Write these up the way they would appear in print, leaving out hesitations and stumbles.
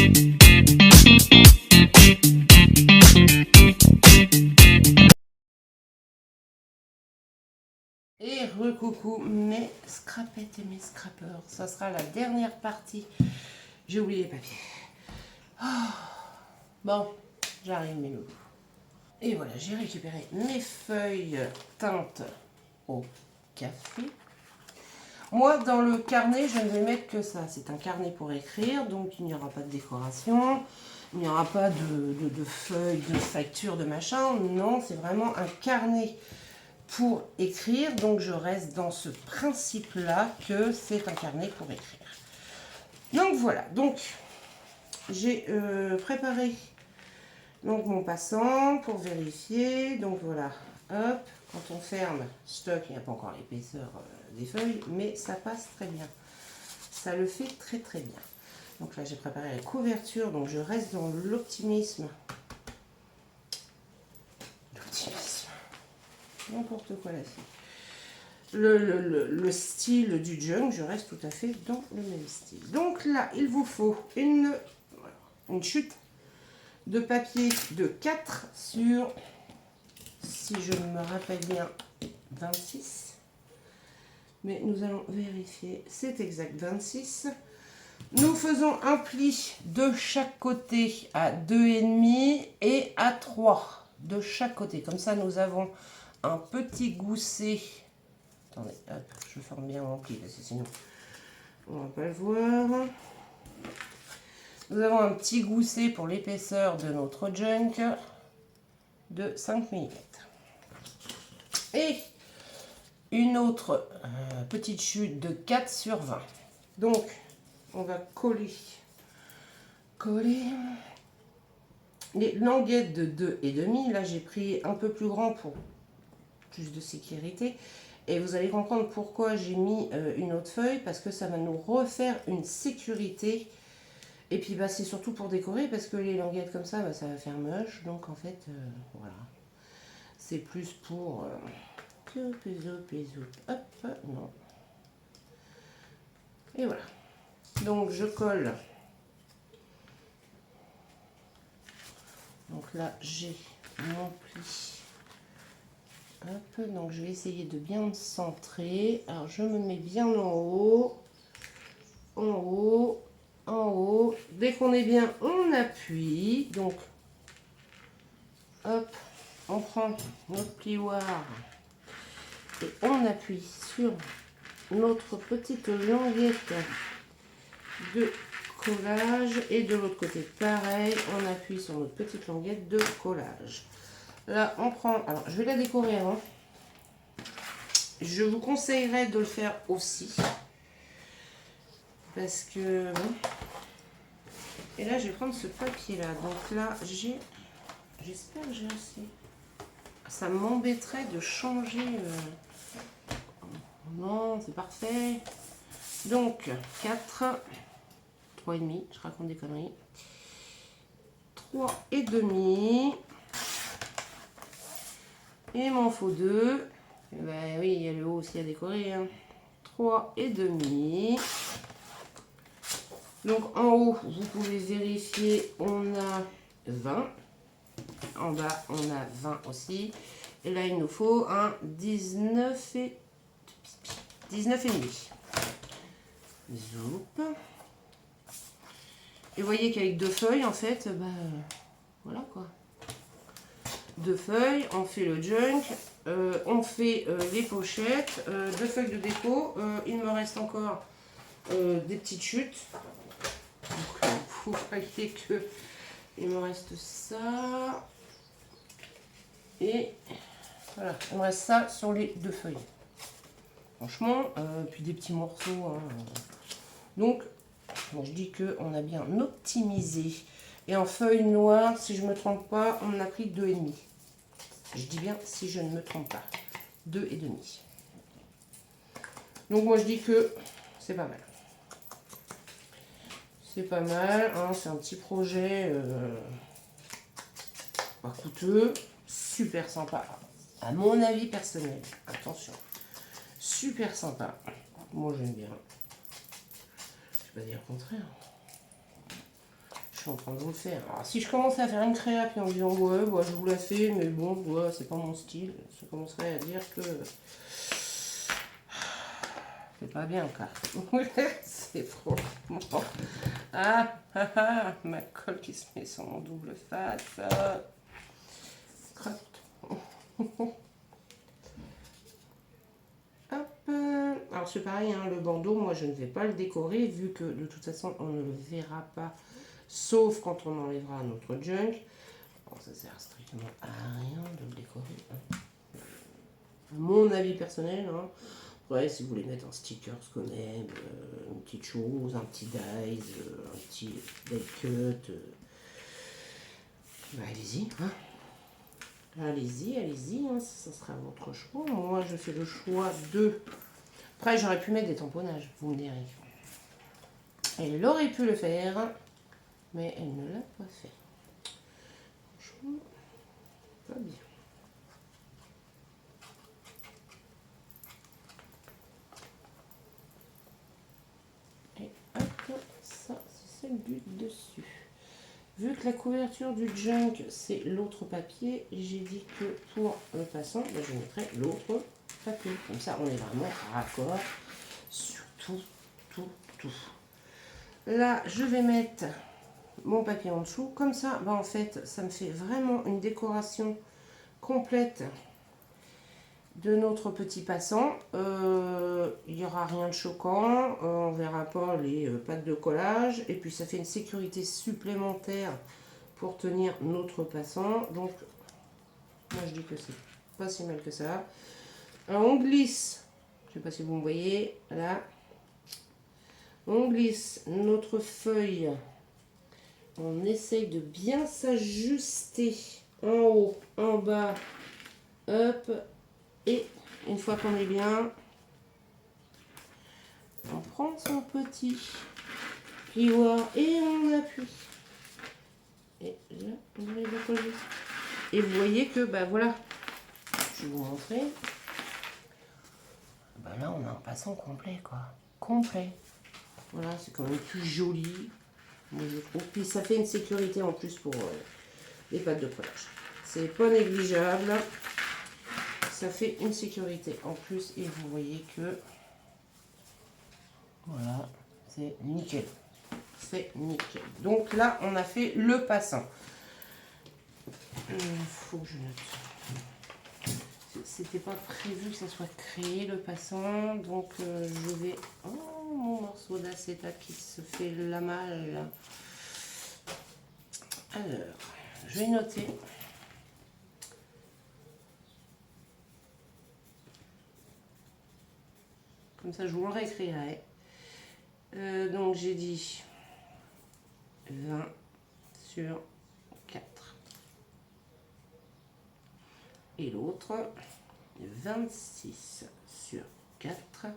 Et recoucou mes scrapettes et mes scrappers. Ça sera la dernière partie. J'ai oublié les papiers. Oh. Bon, j'arrive mes loulous. Et voilà, j'ai récupéré mes feuilles teintes au café. Moi, dans le carnet, je ne vais mettre que ça. C'est un carnet pour écrire, donc il n'y aura pas de décoration. Il n'y aura pas de feuilles, de factures, de machin. Non, c'est vraiment un carnet pour écrire. Donc, je reste dans ce principe-là que c'est un carnet pour écrire. Donc, voilà. Donc, j'ai préparé donc, mon passant pour vérifier. Donc, voilà. Hop. Quand on ferme, stock, il n'y a pas encore l'épaisseur des feuilles, mais ça passe très bien. Ça le fait très très bien. Donc là, j'ai préparé la couverture, donc je reste dans l'optimisme. L'optimisme. N'importe quoi là. Le style du junk, je reste tout à fait dans le même style. Donc là, il vous faut une chute de papier de 4 sur, si je me rappelle bien, 26. Mais nous allons vérifier, c'est exact 26. Nous faisons un pli de chaque côté à 2,5 et à 3 de chaque côté. Comme ça, nous avons un petit gousset. Attendez, hop, je forme bien mon pli parce que sinon on ne va pas le voir. Nous avons un petit gousset pour l'épaisseur de notre junk de 5 mm. Et une autre petite chute de 4 sur 20. Donc, on va coller les languettes de 2,5. Là, j'ai pris un peu plus grand pour plus de sécurité. Et vous allez comprendre pourquoi j'ai mis une autre feuille, parce que ça va nous refaire une sécurité. Et puis, bah, c'est surtout pour décorer, parce que les languettes comme ça, bah, ça va faire moche. Donc, en fait, voilà. C'est plus pour... hop, non. Et voilà. Donc, je colle. Donc là, j'ai mon pli. Hop, donc je vais essayer de bien me centrer. Alors, je me mets bien en haut. En haut. En haut. Dès qu'on est bien, on appuie. Donc, hop, on prend notre plioir et on appuie sur notre petite languette de collage. Et de l'autre côté, pareil, on appuie sur notre petite languette de collage. Là, on prend... Alors, je vais la décorer avant. Je vous conseillerais de le faire aussi. Parce que... Bon. Et là, je vais prendre ce papier-là. Donc là, j'espère que j'ai assez. Ça m'embêterait de changer... Non, c'est parfait. Donc, 4, 3,5, je raconte des conneries. 3,5. Et il m'en faut 2. Ben oui, il y a le haut aussi à décorer. Hein. 3,5. Donc en haut, vous pouvez vérifier, on a 20. En bas, on a 20 aussi. Et là, il nous faut un 19 et 19,5. Zoup. Et vous voyez qu'avec 2 feuilles, en fait, bah, voilà quoi. 2 feuilles, on fait le junk, on fait les pochettes, 2 feuilles de déco. Il me reste encore des petites chutes. Donc, vous voyez que il me reste ça. Et voilà, il me reste ça sur les 2 feuilles. Franchement, puis des petits morceaux. Hein. Donc, je dis qu'on a bien optimisé. Et en feuille noire, si je ne me trompe pas, on a pris 2,5. Je dis bien si je ne me trompe pas. 2,5. Donc moi je dis que c'est pas mal. C'est pas mal. Hein, c'est un petit projet pas coûteux. Super sympa. À mon avis personnel. Attention. Super sympa. Moi j'aime bien. Je vais pas dire le contraire. Je suis en train de vous le faire. Alors, si je commençais à faire une créa puis en disant ouais, bah, je vous la fais, mais bon, ouais, c'est pas mon style, je commencerais à dire que c'est pas bien, quoi. C'est franchement. Ma colle qui se met sur mon double face. Crotte. Hop. Alors c'est pareil, hein, le bandeau, moi je ne vais pas le décorer vu que de toute façon on ne le verra pas, sauf quand on enlèvera notre junk. Bon, ça sert strictement à rien de le décorer. Hein. Mon avis personnel. Hein. Ouais, si vous voulez mettre un sticker, ce qu'on aime, une petite chose, un petit dies, un petit die cut, bah, allez-y. Hein. Allez-y, allez-y, hein, ça sera votre choix. Moi, je fais le choix de... Après, j'aurais pu mettre des tamponnages, vous me direz. Elle aurait pu le faire, mais elle ne l'a pas fait. Franchement, pas bien. Et hop, ça, c'est le but dessus. Vu que la couverture du junk, c'est l'autre papier, j'ai dit que pour le passant, ben, je mettrai l'autre papier. Comme ça, on est vraiment raccord sur tout. Là, je vais mettre mon papier en dessous. Comme ça, ben, en fait, ça me fait vraiment une décoration complète de notre petit passant. Il n'y aura rien de choquant. On ne verra pas les pattes de collage. Et puis, ça fait une sécurité supplémentaire pour tenir notre passant. Donc, moi, je dis que c'est pas si mal que ça. Alors, on glisse. Je ne sais pas si vous me voyez. Là. On glisse notre feuille. On essaye de bien s'ajuster en haut, en bas. Hop. Et une fois qu'on est bien, on prend son petit plioir et on appuie. Et là, on arrive à coller. Et vous voyez que, bah voilà, je vais vous montrer. Bah là, on a un passant complet, quoi. Complet. Voilà, c'est quand même plus joli, moi je trouve. Puis ça fait une sécurité en plus pour les pattes de collage. C'est pas négligeable. Ça fait une sécurité en plus et vous voyez que voilà, c'est nickel. C'est nickel. Donc là, on a fait le passant. Il faut que je note. C'était pas prévu que ça soit créé le passant. Donc je vais... Oh, mon morceau d'acétate qui se fait la malle. Alors, je vais noter. Comme ça, je vous le réécrirai. Donc, j'ai dit 20 sur 4. Et l'autre, 26 sur 4.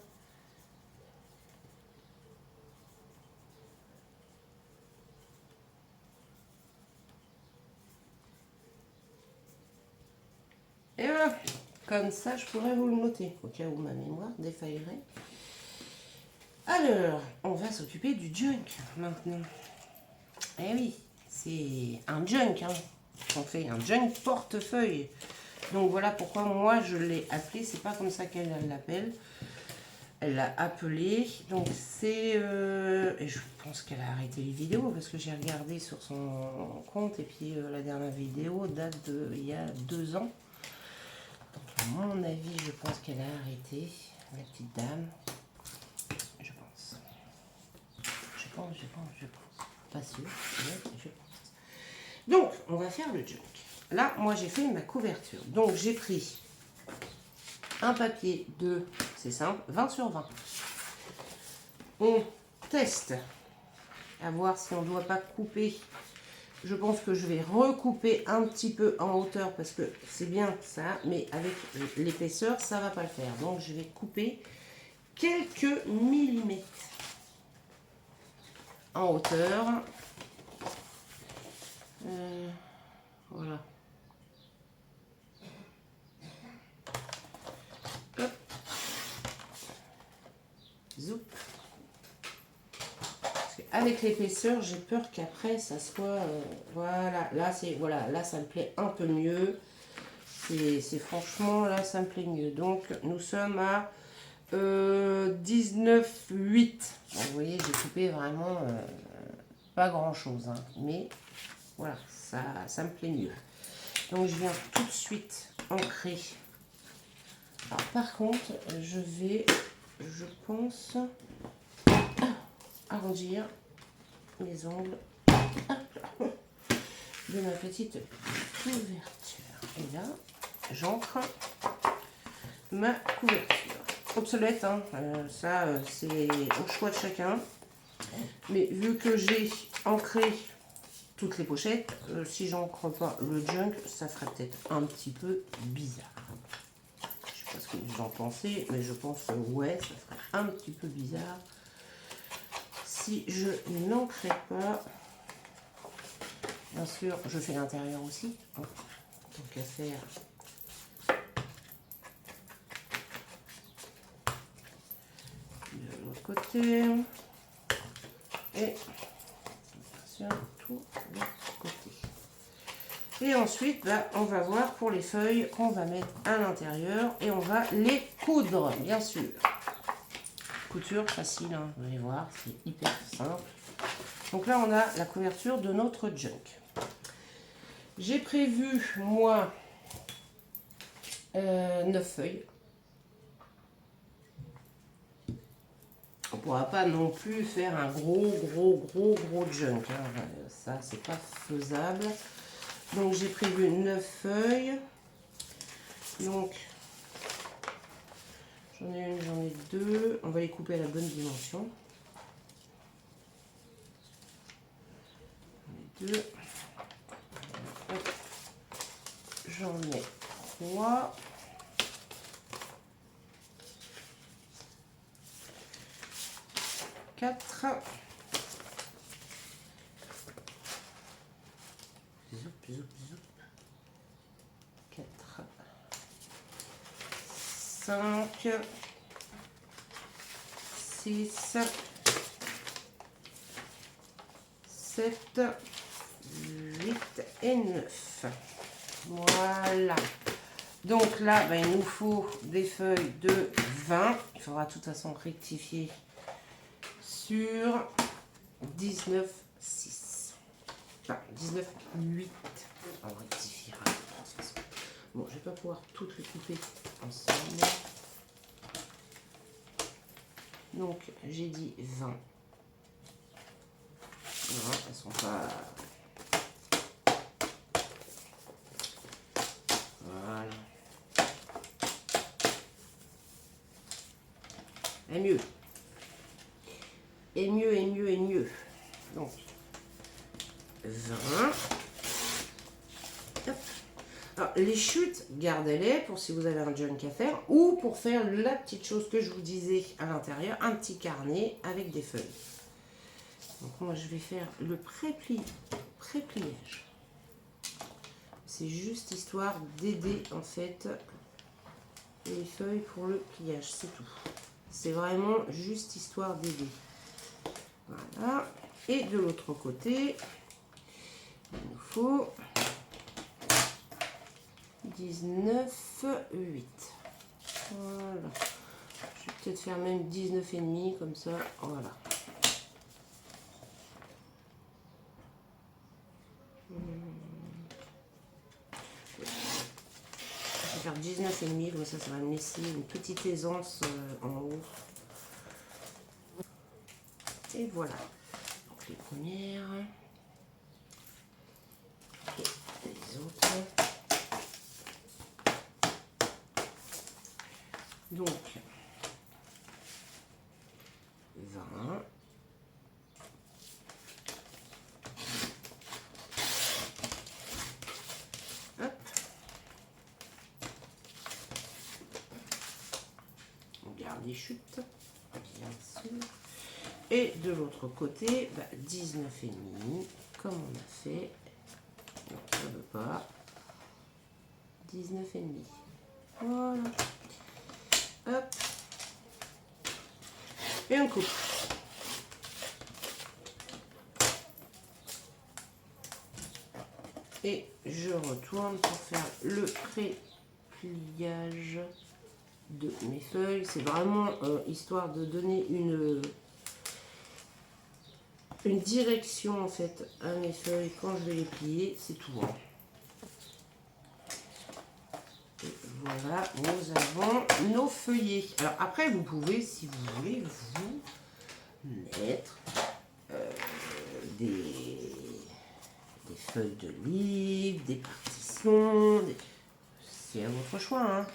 Et voilà. Comme ça, je pourrais vous le noter, au cas où ma mémoire défaillerait. Alors, on va s'occuper du junk maintenant. Eh oui, c'est un junk, hein. On fait un junk portefeuille. Donc voilà pourquoi moi je l'ai appelé. C'est pas comme ça qu'elle l'appelle. Elle l'a appelé. Donc c'est... et je pense qu'elle a arrêté les vidéos parce que j'ai regardé sur son compte. Et puis la dernière vidéo date de il y a 2 ans. Donc à mon avis, je pense qu'elle a arrêté. La petite dame. Je pense. Pas sûr, mais je pense. Donc, on va faire le junk. Là, moi, j'ai fait ma couverture. Donc, j'ai pris un papier de, c'est simple, 20 sur 20. On teste à voir si on ne doit pas couper. Je pense que je vais recouper un petit peu en hauteur parce que c'est bien ça, mais avec l'épaisseur, ça ne va pas le faire. Donc, je vais couper quelques millimètres en hauteur. Voilà. Hop. Zoup. Avec l'épaisseur, j'ai peur qu'après ça soit... voilà, là c'est voilà, là ça me plaît un peu mieux. C'est franchement, là ça me plaît mieux. Donc nous sommes à 19,8. Bon, vous voyez, j'ai coupé vraiment pas grand chose, hein, mais voilà, ça me plaît mieux. Donc je viens tout de suite ancrer. Alors par contre, je vais, je pense, arrondir les ongles de ma petite couverture. Et là, j'ancre ma couverture. Obsolète, hein, ça c'est au choix de chacun. Mais vu que j'ai ancré toutes les pochettes, si j'ancre pas le junk, ça ferait peut-être un petit peu bizarre. Je sais pas ce que vous en pensez, mais je pense ouais, ça ferait un petit peu bizarre si je n'ancrais pas. Bien sûr, je fais l'intérieur aussi, hein, tant qu'à faire. De l'autre côté. Et sur tout l'autre côté. Et ensuite, bah, on va voir pour les feuilles qu'on va mettre à l'intérieur et on va les coudre, bien sûr. Couture facile, hein, vous allez voir, c'est hyper simple. Donc là, on a la couverture de notre junk. J'ai prévu, moi, 9 feuilles. On ne pourra pas non plus faire un gros junk. Hein. Ça, c'est pas faisable. Donc, j'ai prévu 9 feuilles. Donc, j'en ai une, j'en ai deux. On va les couper à la bonne dimension. J'en ai deux. J'en ai 3. Quatre. Zoup, zoup, zoup. 4. 5. 6. 7. 8 et 9. Voilà. Donc là, ben, il nous faut des feuilles de 20. Il faudra de toute façon rectifier sur 19,6. Enfin, 19,8. On rectifiera. Bon, je vais pas pouvoir toutes les couper ensemble. Donc, j'ai dit 20. Voilà, elles sont pas... Voilà. Et mieux. Et mieux, et mieux, et mieux. Donc, 20. Hop. Alors, les chutes, gardez-les pour si vous avez un junk à faire ou pour faire la petite chose que je vous disais à l'intérieur, un petit carnet avec des feuilles. Donc, moi, je vais faire le pré-pliage. C'est juste histoire d'aider, en fait, les feuilles pour le pliage, c'est tout. C'est vraiment juste histoire d'aider. Voilà. Et de l'autre côté, il nous faut 19,8. Voilà. Je vais peut-être faire même 19,5 comme ça. Voilà. Je vais faire 19,5 comme ça va me laisser une petite aisance en haut. Et voilà. Donc les premières. Et les autres. Donc 20. Hop. On garde les chutes, bien sûr. Et de l'autre côté, 19,5, comme on a fait. Non, ça ne veut pas. 19,5. Voilà. Hop. Et on coupe. Et je retourne pour faire le pré-pliage de mes feuilles. C'est vraiment histoire de donner une direction en fait à mes feuilles quand je vais les plier, c'est tout. Hein. Et voilà, nous avons nos feuillets. Alors après, vous pouvez, si vous voulez, vous mettre des feuilles de livres, des partitions. C'est à votre choix. Hein.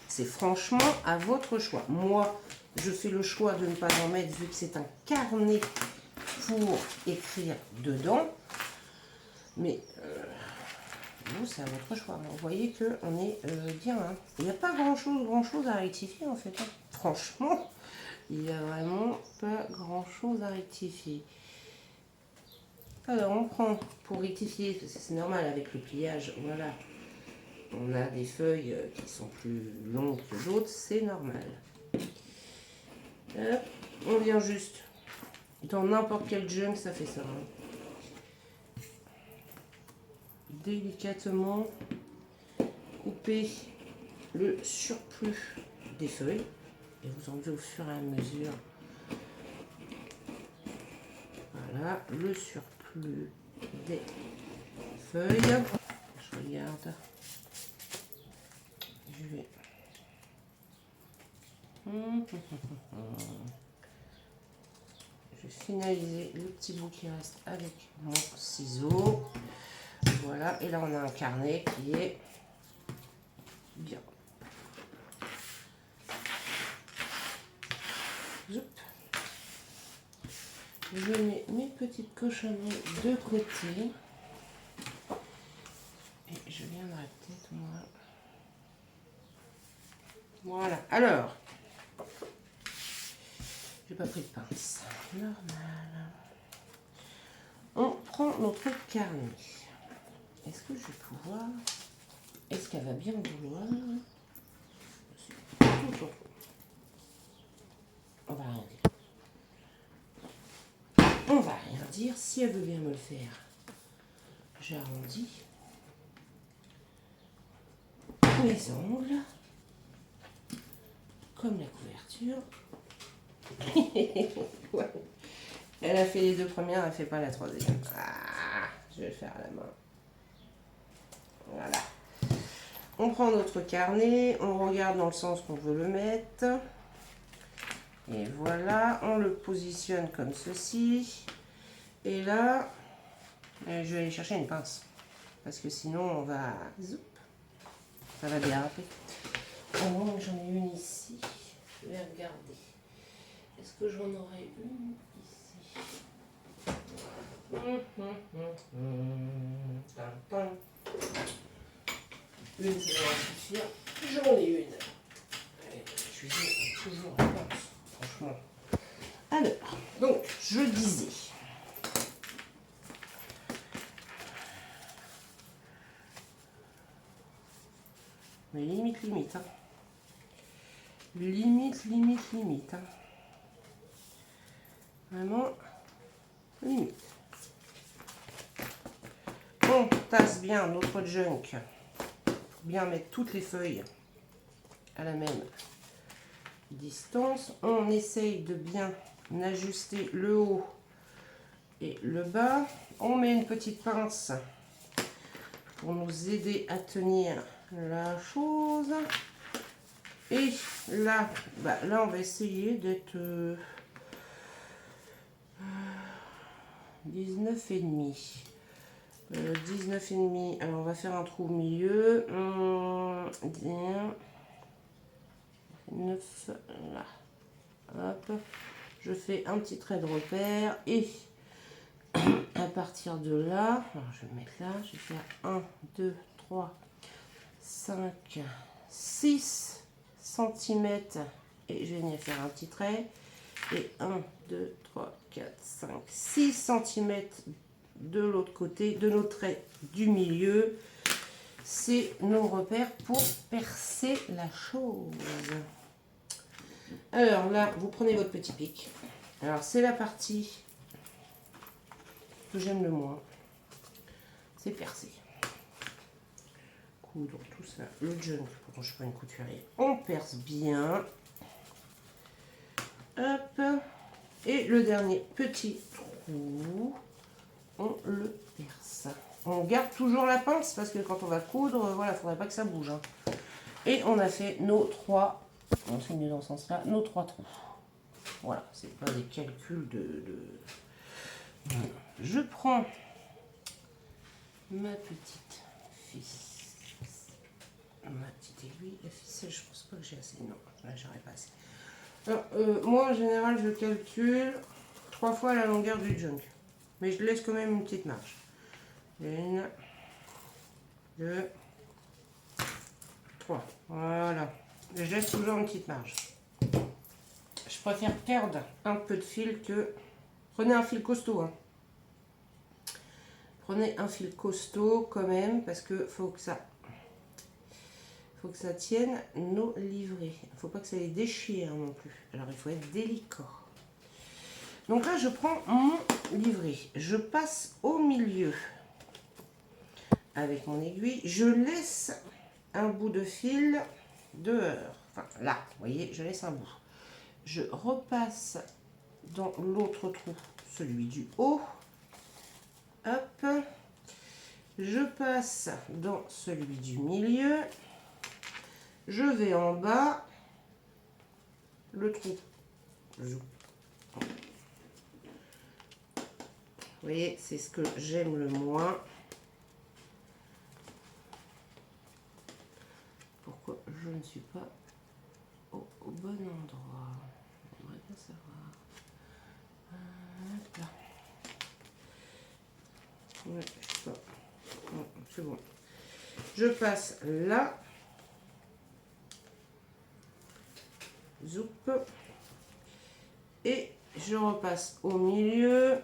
C'est franchement à votre choix. Moi, je fais le choix de ne pas en mettre vu que c'est un carnet pour écrire dedans. Mais vous, c'est à votre choix. Vous voyez qu'on est bien. Hein. Il n'y a pas grand-chose à rectifier en fait. Hein. Franchement, il n'y a vraiment pas grand-chose à rectifier. Alors, on prend pour rectifier, parce que c'est normal avec le pliage, voilà. On a des feuilles qui sont plus longues que d'autres, c'est normal. Hop, on vient juste, dans n'importe quel junk, ça fait ça. Hein. Délicatement couper le surplus des feuilles et vous enlevez au fur et à mesure. Voilà, le surplus des feuilles. Je regarde. Je vais... Je vais finaliser le petit bout qui reste avec mon ciseau. Voilà, et là on a un carnet qui est bien. Zoup. Je mets mes petites cochonneries de côté. Et je viendrai peut-être moi. Voilà, alors. J'ai pas pris de pince. Normal. On prend notre carnet. Est-ce que je vais pouvoir... Est-ce qu'elle va bien vouloir... On va rien dire. On va rien dire. Si elle veut bien me le faire, j'arrondis les angles. Comme la couverture. Ouais. Elle a fait les deux premières, elle fait pas la troisième. Ah, je vais le faire à la main. Voilà. On prend notre carnet, on regarde dans le sens qu'on veut le mettre. Et voilà, on le positionne comme ceci. Et là, je vais aller chercher une pince. Parce que sinon, on va... Zoup, ça va déraper. Oh, j'en ai une ici. Je vais regarder. Est-ce que j'en aurais une ici? Une, ça va suffire. J'en ai une. Je suis toujours en pince, franchement. Alors, donc, je disais. Mais limite, hein. Limite, hein. Vraiment, limite. On tasse bien notre junk. Pour bien mettre toutes les feuilles à la même distance. On essaye de bien ajuster le haut et le bas. On met une petite pince pour nous aider à tenir la chose. Et là, là on va essayer d'être 19,5. 19,5. Alors on va faire un trou au milieu. 9 là. Hop. Je fais un petit trait de repère et à partir de là, alors je vais le mettre là, je vais faire 1, 2, 3, 5, 6 cm et je vais venir faire un petit trait et 1, 2, 3, 4, 5, 6 cm de l'autre côté de nos traits du milieu. C'est nos repères pour percer la chose. Alors là, vous prenez votre petit pic. Alors c'est la partie que j'aime le moins. C'est percer. coudre tout ça, le junk, pourtant je suis pas une couturière, on perce bien. Hop. Et le dernier petit trou, on le perce. On garde toujours la pince parce que quand on va coudre, voilà, il ne faudrait pas que ça bouge. Hein. Et on a fait nos 3, on s'est mis dans ce sens-là, nos 3 trous. Voilà, c'est pas des calculs Je prends ma petite aiguille, la ficelle, je pense pas que j'ai assez. Non, là j'aurais pas assez. Alors, moi en général, je calcule 3 fois la longueur du junk, mais je laisse quand même une petite marge. 1, 2, 3. Voilà. Je laisse toujours une petite marge. Je préfère perdre un peu de fil que... Prenez un fil costaud. Hein. Prenez un fil costaud quand même parce que faut que ça tienne nos livrets. Il ne faut pas que ça les déchire non plus. Alors il faut être délicat. Donc là je prends mon livret. Je passe au milieu avec mon aiguille. Je laisse un bout de fil dehors. Enfin là, vous voyez, je laisse un bout. Je repasse dans l'autre trou, celui du haut. Hop. Je passe dans celui du milieu. Je vais en bas. Le trou. Vous voyez, c'est ce que j'aime le moins. Pourquoi je ne suis pas au bon endroit? J'aimerais bien savoir. Hop là. Ouais, je sais pas. Bon, c'est bon. Je passe là. Zoup. Et je repasse au milieu.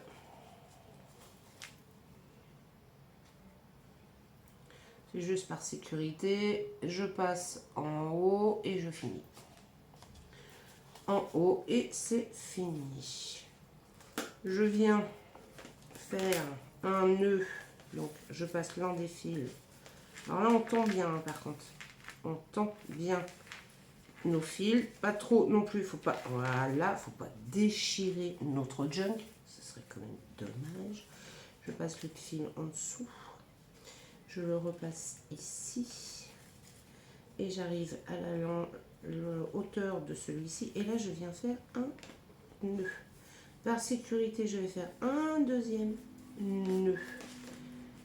C'est juste par sécurité. Je passe en haut et je finis. En haut et c'est fini. Je viens faire un nœud. Donc je passe l'un des fils. Alors là on tend bien hein, par contre. On tend bien nos fils. Pas trop non plus. Faut pas. Voilà. Faut pas déchirer notre junk. Ce serait quand même dommage. Je passe le fil en dessous. Je le repasse ici. Et j'arrive à la hauteur de celui-ci. Et là je viens faire un nœud. Par sécurité, je vais faire un deuxième nœud.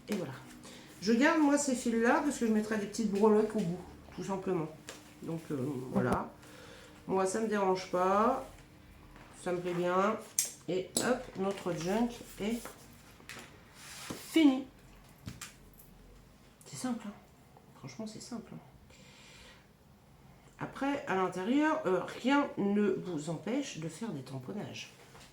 Et voilà. Je garde moi ces fils-là parce que je mettrai des petites breloques au bout, tout simplement. Donc voilà. Moi, ça ne me dérange pas. Ça me plaît bien. Et hop, notre junk est fini. C'est simple. Hein. Franchement, c'est simple. Hein. Après, à l'intérieur, rien ne vous empêche de faire des tamponnages.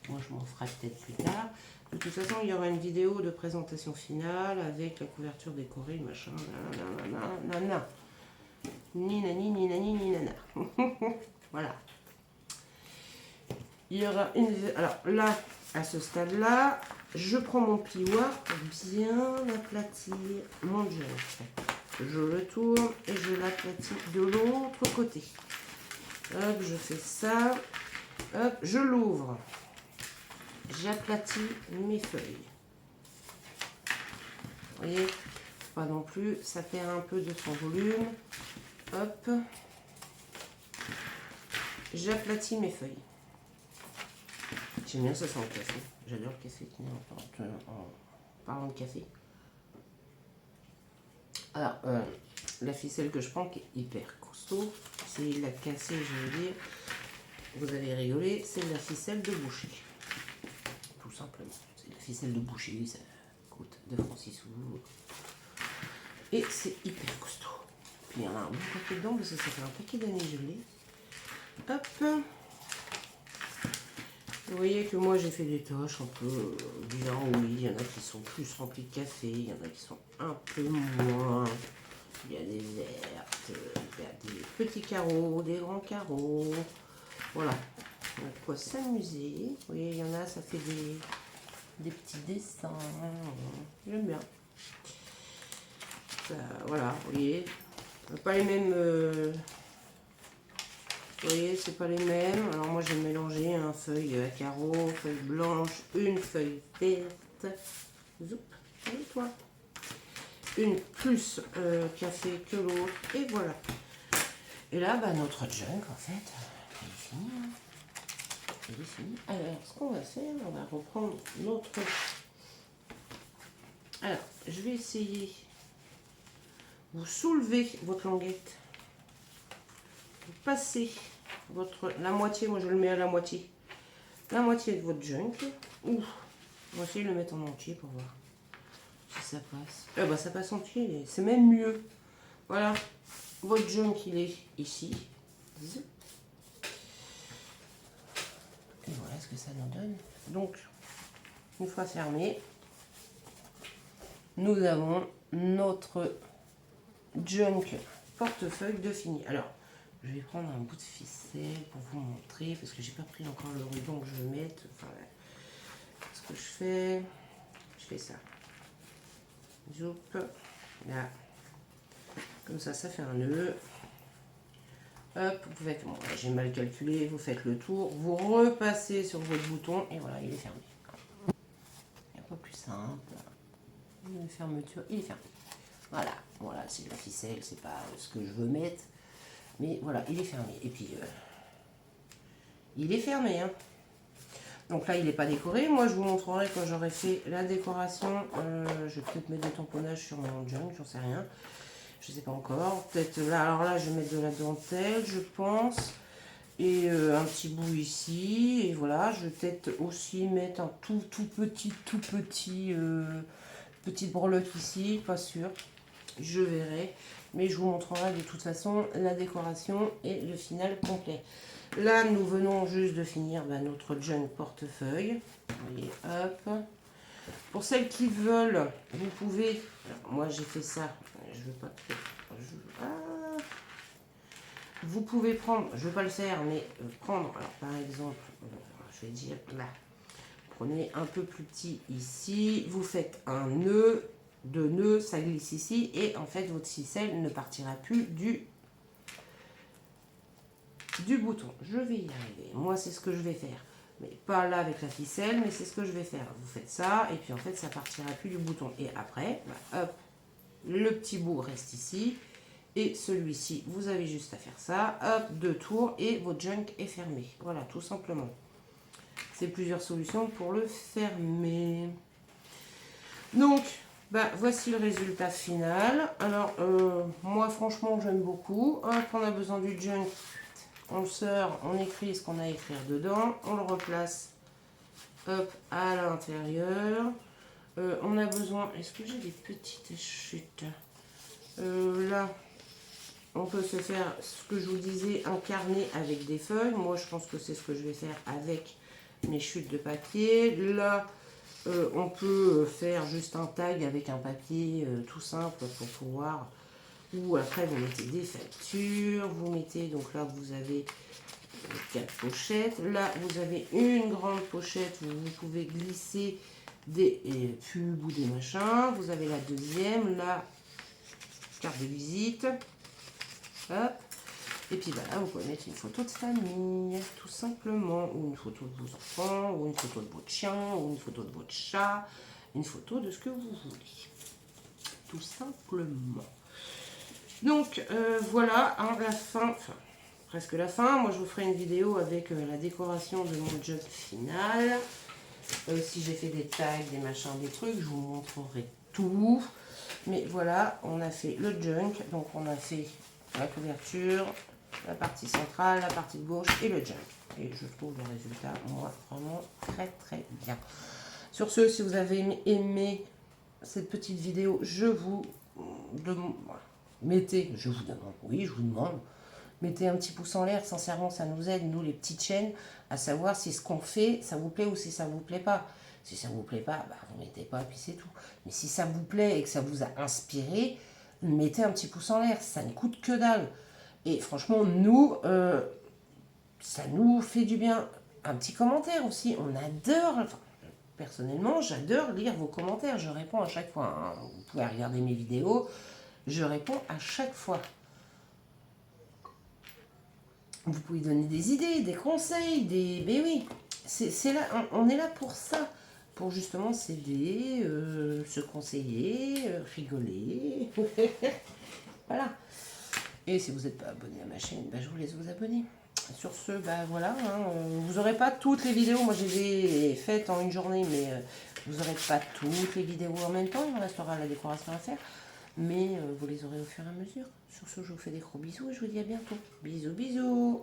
Moi, je m'en ferai peut-être plus tard. De toute façon, il y aura une vidéo de présentation finale avec la couverture décorée, machin, nanana. Ni nani, ni nani, ni nana. Voilà. Il y aura une... Alors là, à ce stade-là, je prends mon plioir pour bien aplatir mon junk. Je le tourne et je l'aplatis de l'autre côté. Hop, je fais ça. Hop, je l'ouvre. J'aplatis mes feuilles. Vous voyez, pas non plus, ça perd un peu de son volume. Hop. J'aplatis mes feuilles. J'aime bien ça sent le café. J'adore le café. En parlant de café. Alors, la ficelle que je prends qui est hyper costaud, c'est la cassée, je veux dire. Vous allez rigoler, c'est la ficelle de boucher. Tout simplement. C'est la ficelle de boucher, ça coûte 2 francs 6 sous. Et c'est hyper costaud. Puis il y en a un bon paquet dedans parce que ça fait un paquet d'années que je l'ai. Hop. Vous voyez que moi j'ai fait des tâches un peu bien, oui. Il y en a qui sont plus remplis de café, il y en a qui sont un peu moins. Il y a des vertes, il y a des petits carreaux, des grands carreaux. Voilà. On a de quoi s'amuser. Vous voyez, il y en a, ça fait des petits dessins. J'aime bien. Voilà, vous voyez. Pas les mêmes... vous voyez, c'est pas les mêmes. Alors moi j'ai mélangé un feuille à carreaux, feuille blanche, une feuille verte. Zoup, allez toi. Une plus café que l'autre. Et voilà. Et là, bah, notre junk, en fait, il est fini. Hein. Il est fini. Alors, ce qu'on va faire, on va reprendre notre... Alors, je vais essayer. Vous soulevez votre languette. Vous passez la moitié, moi je le mets à la moitié. La moitié de votre junk. Ouh, on va essayer de le mettre en entier pour voir si ça passe. Bah, ça passe entier, c'est même mieux. Voilà, votre junk il est ici. Et voilà ce que ça nous donne. Donc, une fois fermé, nous avons notre junk portefeuille de fini. Alors, je vais prendre un bout de ficelle pour vous montrer, parce que j'ai pas pris encore le ruban que je veux mettre. Enfin, ce que je fais ça. Zoup, là. Comme ça, ça fait un nœud. Hop, vous faites, bon, j'ai mal calculé, vous faites le tour, vous repassez sur votre bouton et voilà, il est fermé. Il n'y a pas plus simple. Une fermeture, il est fermé. Voilà, voilà, c'est de la ficelle, c'est pas ce que je veux mettre, mais voilà, il est fermé. Et puis, il est fermé, hein. Donc là, il n'est pas décoré. Moi, je vous montrerai quand j'aurai fait la décoration. Je vais peut-être mettre des tamponnages sur mon junk, j'en sais rien. Je sais pas encore. Peut-être là, alors là, je vais mettre de la dentelle, je pense. Et un petit bout ici. Et voilà, je vais peut-être aussi mettre un tout petit, petite breloque ici. Pas sûr. Je verrai. Mais je vous montrerai de toute façon la décoration et le final complet. Là, nous venons juste de finir notre junk portefeuille. Vous voyez, hop. Pour celles qui veulent, vous pouvez... Alors, moi, j'ai fait ça. Je veux pas... Vous pouvez prendre... Je ne veux pas le faire, mais prendre... Alors, par exemple, je vais dire là. Prenez un peu plus petit ici. Vous faites un nœud. Deux nœuds, ça glisse ici. Et en fait, votre ficelle ne partira plus du bouton. Je vais y arriver. Moi, c'est ce que je vais faire. Mais pas là avec la ficelle, mais c'est ce que je vais faire. Vous faites ça, et puis en fait, ça partira plus du bouton. Et après, hop, le petit bout reste ici. Et celui-ci, vous avez juste à faire ça. Hop, 2 tours, et votre junk est fermé. Voilà, tout simplement. C'est plusieurs solutions pour le fermer. Donc, voici le résultat final. Alors, moi, franchement, j'aime beaucoup. Hop, on a besoin du junk. On le sort, on écrit ce qu'on a à écrire dedans, on le replace hop, à l'intérieur. On a besoin, est-ce que j'ai des petites chutes là, on peut se faire ce que je vous disais, un carnet avec des feuilles. Moi, je pense que c'est ce que je vais faire avec mes chutes de papier. Là, on peut faire juste un tag avec un papier tout simple pour pouvoir... Ou après, vous mettez des factures, vous mettez, donc là, vous avez 4 pochettes. Là, vous avez une grande pochette où vous pouvez glisser des pubs ou des machins. Vous avez la deuxième, la carte de visite. Hop. Et puis là, vous pouvez mettre une photo de famille, tout simplement. Ou une photo de vos enfants, ou une photo de votre chien, ou une photo de votre chat. Une photo de ce que vous voulez. Tout simplement. Donc voilà, hein, la fin, enfin presque la fin. Moi je vous ferai une vidéo avec la décoration de mon junk final. Si j'ai fait des tags, des machins, des trucs, je vous montrerai tout. Mais voilà, on a fait le junk. Donc on a fait la couverture, la partie centrale, la partie de gauche et le junk. Et je trouve le résultat, moi, vraiment très bien. Sur ce, si vous avez aimé cette petite vidéo, je vous demande... Mettez, je vous demande, oui, je vous demande, mettez un petit pouce en l'air, sincèrement, ça nous aide, nous, les petites chaînes, à savoir si ce qu'on fait, ça vous plaît ou si ça vous plaît pas. Si ça vous plaît pas, vous mettez pas, puis c'est tout. Mais si ça vous plaît et que ça vous a inspiré, mettez un petit pouce en l'air, ça ne coûte que dalle. Et franchement, nous, ça nous fait du bien. Un petit commentaire aussi, on adore, enfin, personnellement, j'adore lire vos commentaires, je réponds à chaque fois. Hein. Vous pouvez regarder mes vidéos. Je réponds à chaque fois. Vous pouvez donner des idées, des conseils, des... Mais oui, c'est là, on est là pour ça. Pour justement s'aider, se conseiller, rigoler. Voilà. Et si vous n'êtes pas abonné à ma chaîne, bah, je vous laisse vous abonner. Sur ce, bah voilà, hein, vous n'aurez pas toutes les vidéos. Moi, je les ai faites en une journée, mais vous n'aurez pas toutes les vidéos en même temps. Il me restera la décoration à faire. Mais vous les aurez au fur et à mesure. Sur ce, je vous fais des gros bisous et je vous dis à bientôt. Bisous, bisous.